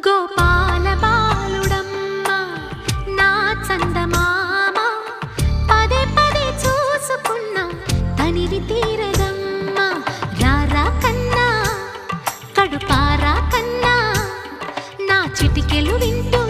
గోపాల బాలుడమ్మ నా చందమామ పదే పదే చూసుకున్న తనివి తీరదమ్మ రారా కన్నా కడుపారా కన్నా నా చిటికెలు వింటూ